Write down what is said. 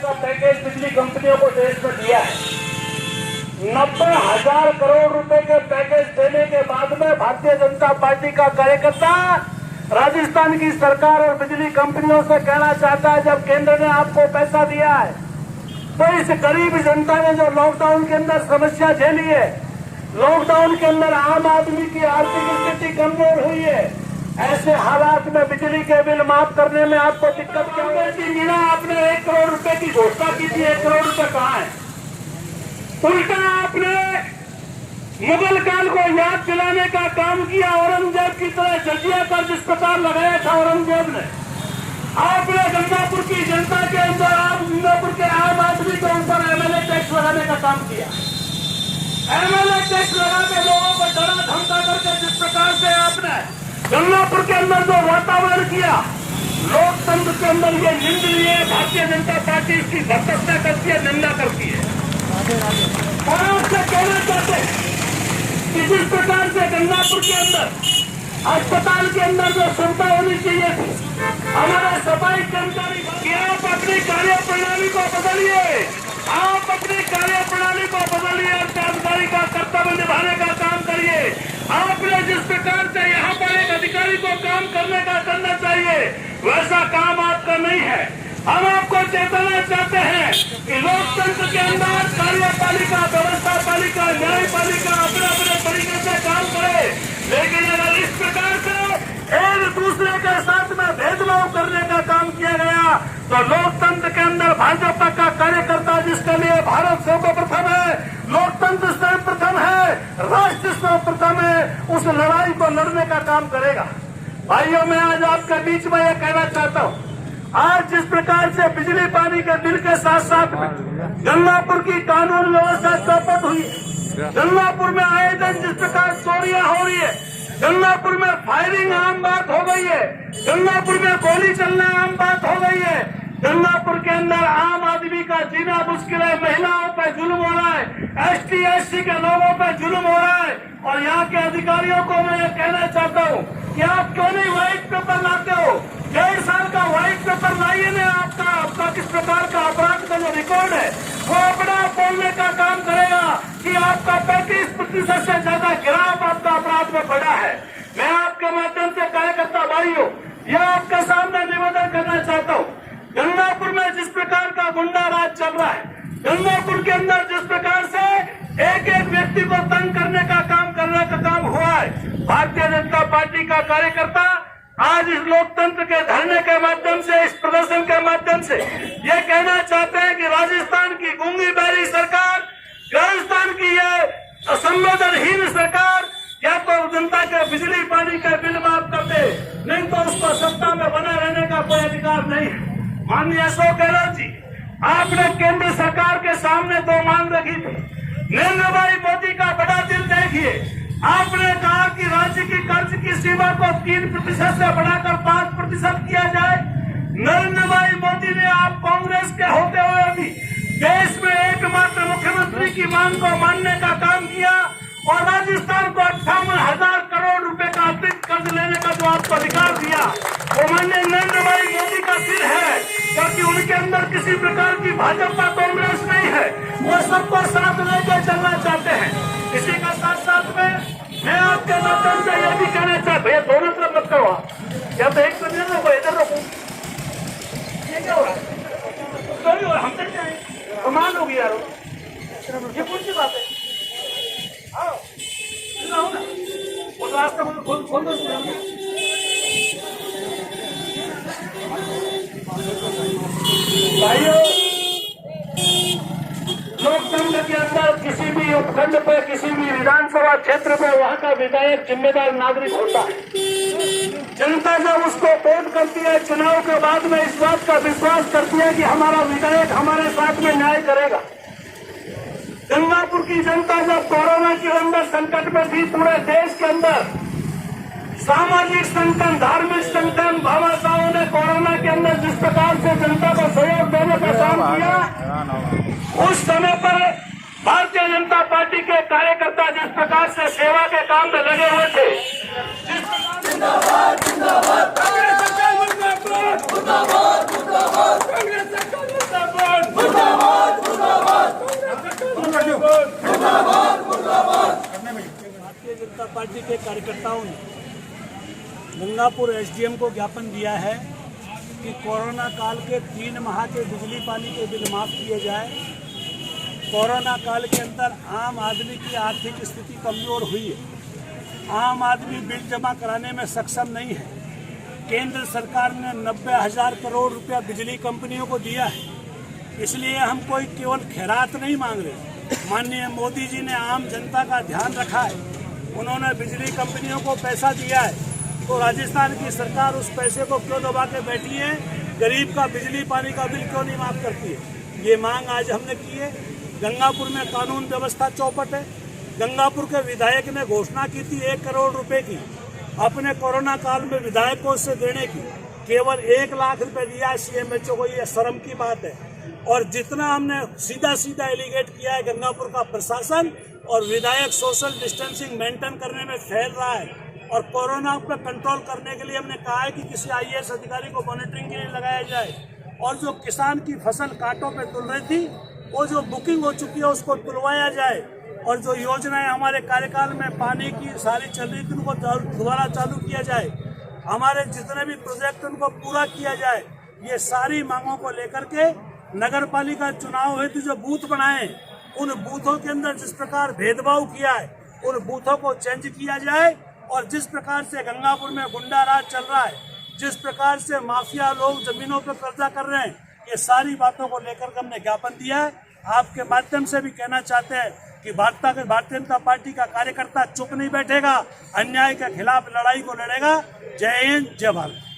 का पैकेज बिजली कंपनियों को देश में दिया है। 90,000 करोड़ रुपए के पैकेज देने के बाद में भारतीय जनता पार्टी का कार्यकर्ता राजस्थान की सरकार और बिजली कंपनियों से कहना चाहता है, जब केंद्र ने आपको पैसा दिया है तो इस गरीब जनता ने जो लॉकडाउन के अंदर समस्या झेली है, लॉकडाउन के अंदर आम आदमी की आर्थिक स्थिति कमजोर हुई है, ऐसे हालात में बिजली के बिल माफ करने में आपको दिक्कत क्यों होती है? आपने 1 करोड़ रुपए की घोषणा की थी, 1 करोड़ रुपए कहाँ है? उल्टा आपने मुगल काल को याद दिलाने का काम किया। औरंगजेब की तरह जजिया कर जिस प्रकार लगाया था औरंगजेब ने, आपने गंगापुर की जनता के अंदर, गंगापुर के आम आदमी के ऊपर एमएलए टैक्स लगाने का काम किया। एमएलए टैक्स लगा के लोगों को डरा धमका करके जिस प्रकार से आपने गंगापुर के अंदर जो वातावरण किया, लोकतंत्र के अंदर ये निंदनीय है। भारतीय जनता पार्टी इसकी भर्त्सना करती है, निंदा करती है। और आपसे कहना चाहते हैं कि जिस प्रकार से गंगापुर के अंदर अस्पताल के अंदर जो क्षमता होनी चाहिए थी, हमारे सफाई कर्मचारी, कि आप अपनी कार्य प्रणाली को बदलिए, आप अपनी कार्य प्रणाली को बदलिए और कर्मचारी का कर्तव्य निभाने का काम करिए। आपने जिस प्रकार से यहाँ पर एक अधिकारी को काम करने का करना चाहिए, वैसा काम आपका नहीं है। हम आपको चेताना चाहते हैं कि लोकतंत्र के अंदर कार्यपालिका, व्यवस्था पालिका, न्यायपालिका अपने अपने तरीके से काम करे, लेकिन अगर इस प्रकार से एक दूसरे के साथ में भेदभाव करने का काम किया गया तो लोकतंत्र के अंदर भाजपा का कार्यकर्ता, जिसके लिए भारत सर्वप्रथम है, लोकतंत्र सर्वप्रथम है, राष्ट्र सर्वप्रथम है, उस लड़ाई को लड़ने का काम करेगा। भाइयों, मैं आज आपके बीच में यह कहना चाहता हूँ, आज जिस प्रकार से बिजली पानी के बिल के साथ साथ में गंगापुर की कानून व्यवस्था चौपट हुई, गंगापुर में आए दिन जिस प्रकार चोरियां हो रही है, गंगापुर में फायरिंग आम बात हो गई है, गंगापुर में गोली चलना आम बात हो गई है, गंगापुर के अंदर आम आदमी का जीना मुश्किल है, महिलाओं पर जुल्म हो रहा है, एसटी एससी के लोगों पर जुल्म हो रहा है। और यहाँ के अधिकारियों को मैं कहना चाहता हूँ कि आप क्यों नहीं व्हाइट पेपर लाते हो? 1.5 साल का व्हाइट पेपर लाइए ना, आपका किस प्रकार का अपराध का जो रिकॉर्ड है वो अपना बोलने का काम करेगा कि आपका 35% से ज्यादा गिराव आपका अपराध में बढ़ा है। मैं आपके माध्यम से कार्यकर्ता भाइयों यह आपके सामने निवेदन करना चाहता हूँ, गंगापुर में जिस प्रकार का गुंडा राज चल रहा है, गंगापुर के अंदर जिस प्रकार से एक एक व्यक्ति को तंग करने का काम हुआ है, भारतीय जनता पार्टी का कार्यकर्ता आज इस लोकतंत्र के धरने के माध्यम से, इस प्रदर्शन के माध्यम से ये कहना चाहते हैं कि राजस्थान की गूंगी बहरी सरकार, राजस्थान की ये संवेदनहीन सरकार या तो जनता के बिजली पानी के बिल माफ कर दे, नहीं तो उसको सत्ता में बना रहने का कोई अधिकार नहीं है। माननीय अशोक गहलोत जी, आपने केंद्र सरकार के सामने 2 मांग रखी थी। नरेंद्र भाई मोदी का बड़ा दिल देखिए, आपने कहा कि राज्य की कर्ज की सीमा को 3% से बढ़ाकर 5% किया जाए। नरेंद्र भाई मोदी ने, आप कांग्रेस के होते हुए भी देश में एकमात्र मुख्यमंत्री की मांग को मानने का काम किया और राजस्थान को 58,000 करोड़ रुपए का अतिरिक्त कर्ज लेने का जो आपको अधिकार दिया, वो माननीय नरेंद्र भाई मोदी का दिल है, क्योंकि उनके अंदर किसी प्रकार की भाजपा कांग्रेस नहीं है, वो सबको साथ लेकर चलना चाहते हैं। इसी का साथ साथ में मैं आपके माध्यम से यह भी कहना चाहता हूँ, दोनों तरफ मत करो आप, या तो एक तरफ रोको, इधर रोको, ये क्या हो रहा है? सॉरी, हम चल जाए, कमाल होगी यार, ये कौन सी बात है? आओ ना, उस रास्ते में खोल दो। भाइयों, लोकतंत्र के अंदर किसी भी उपखंड पे, किसी भी विधानसभा क्षेत्र पे वहाँ का विधायक जिम्मेदार नागरिक होता है। जनता जब उसको वोट करती है, चुनाव के बाद में इस बात का विश्वास करती है कि हमारा विधायक हमारे साथ में न्याय करेगा। गंगापुर की जनता जब कोरोना के अंदर संकट में थी, पूरे देश के अंदर सामाजिक संगठन, धार्मिक संगठन, बाबा साहब ने कोरोना के अंदर जिस प्रकार से जनता को सहयोग देने का काम किया, उस समय पर भारतीय जनता पार्टी के कार्यकर्ता जिस प्रकार से सेवा के काम में लगे हुए थे, जिस प्रकार पार्टी के कार्यकर्ताओं ने गंगापुर एसडीएम को ज्ञापन दिया है कि कोरोना काल के 3 माह के बिजली पानी के बिल माफ़ किए जाए। कोरोना काल के अंदर आम आदमी की आर्थिक स्थिति कमज़ोर हुई है। आम आदमी बिल जमा कराने में सक्षम नहीं है। केंद्र सरकार ने 90,000 करोड़ रुपया बिजली कंपनियों को दिया है। इसलिए हम कोई केवल खैरात नहीं मांग रहे। माननीय मोदी जी ने आम जनता का ध्यान रखा है। उन्होंने बिजली कंपनियों को पैसा दिया है, तो राजस्थान की सरकार उस पैसे को क्यों दबा के बैठी है? गरीब का बिजली पानी का बिल क्यों नहीं माफ करती है? ये मांग आज हमने की है। गंगापुर में कानून व्यवस्था चौपट है। गंगापुर के विधायक ने घोषणा की थी 1 करोड़ रुपए की अपने कोरोना काल में विधायक को उससे देने की, केवल 1 लाख रुपए दिया सीएमएचओ को। ये शर्म की बात है। और जितना हमने सीधा सीधा एलिगेट किया है, गंगापुर का प्रशासन और विधायक सोशल डिस्टेंसिंग मेंटेन करने में फेल रहा है। और कोरोना पर कंट्रोल करने के लिए हमने कहा है कि किसी आईएएस अधिकारी को मॉनिटरिंग के लिए लगाया जाए। और जो किसान की फसल कांटों पे तुल रही थी, वो जो बुकिंग हो चुकी है उसको तुलवाया जाए। और जो योजनाएं हमारे कार्यकाल में पानी की सारी चल रही थी उनको दोबारा चालू किया जाए। हमारे जितने भी प्रोजेक्ट उनको पूरा किया जाए। ये सारी मांगों को लेकर के नगर पालिका चुनाव हेतु जो बूथ बनाए, उन बूथों के अंदर जिस प्रकार भेदभाव किया है, उन बूथों को चेंज किया जाए। और जिस प्रकार से गंगापुर में गुंडा राज चल रहा है, जिस प्रकार से माफिया लोग जमीनों पर कब्जा कर रहे हैं, ये सारी बातों को लेकर हमने ज्ञापन दिया है। आपके माध्यम से भी कहना चाहते हैं कि भारतीय जनता पार्टी का कार्यकर्ता चुप नहीं बैठेगा, अन्याय के खिलाफ लड़ाई को लड़ेगा। जय हिंद, जय भारत।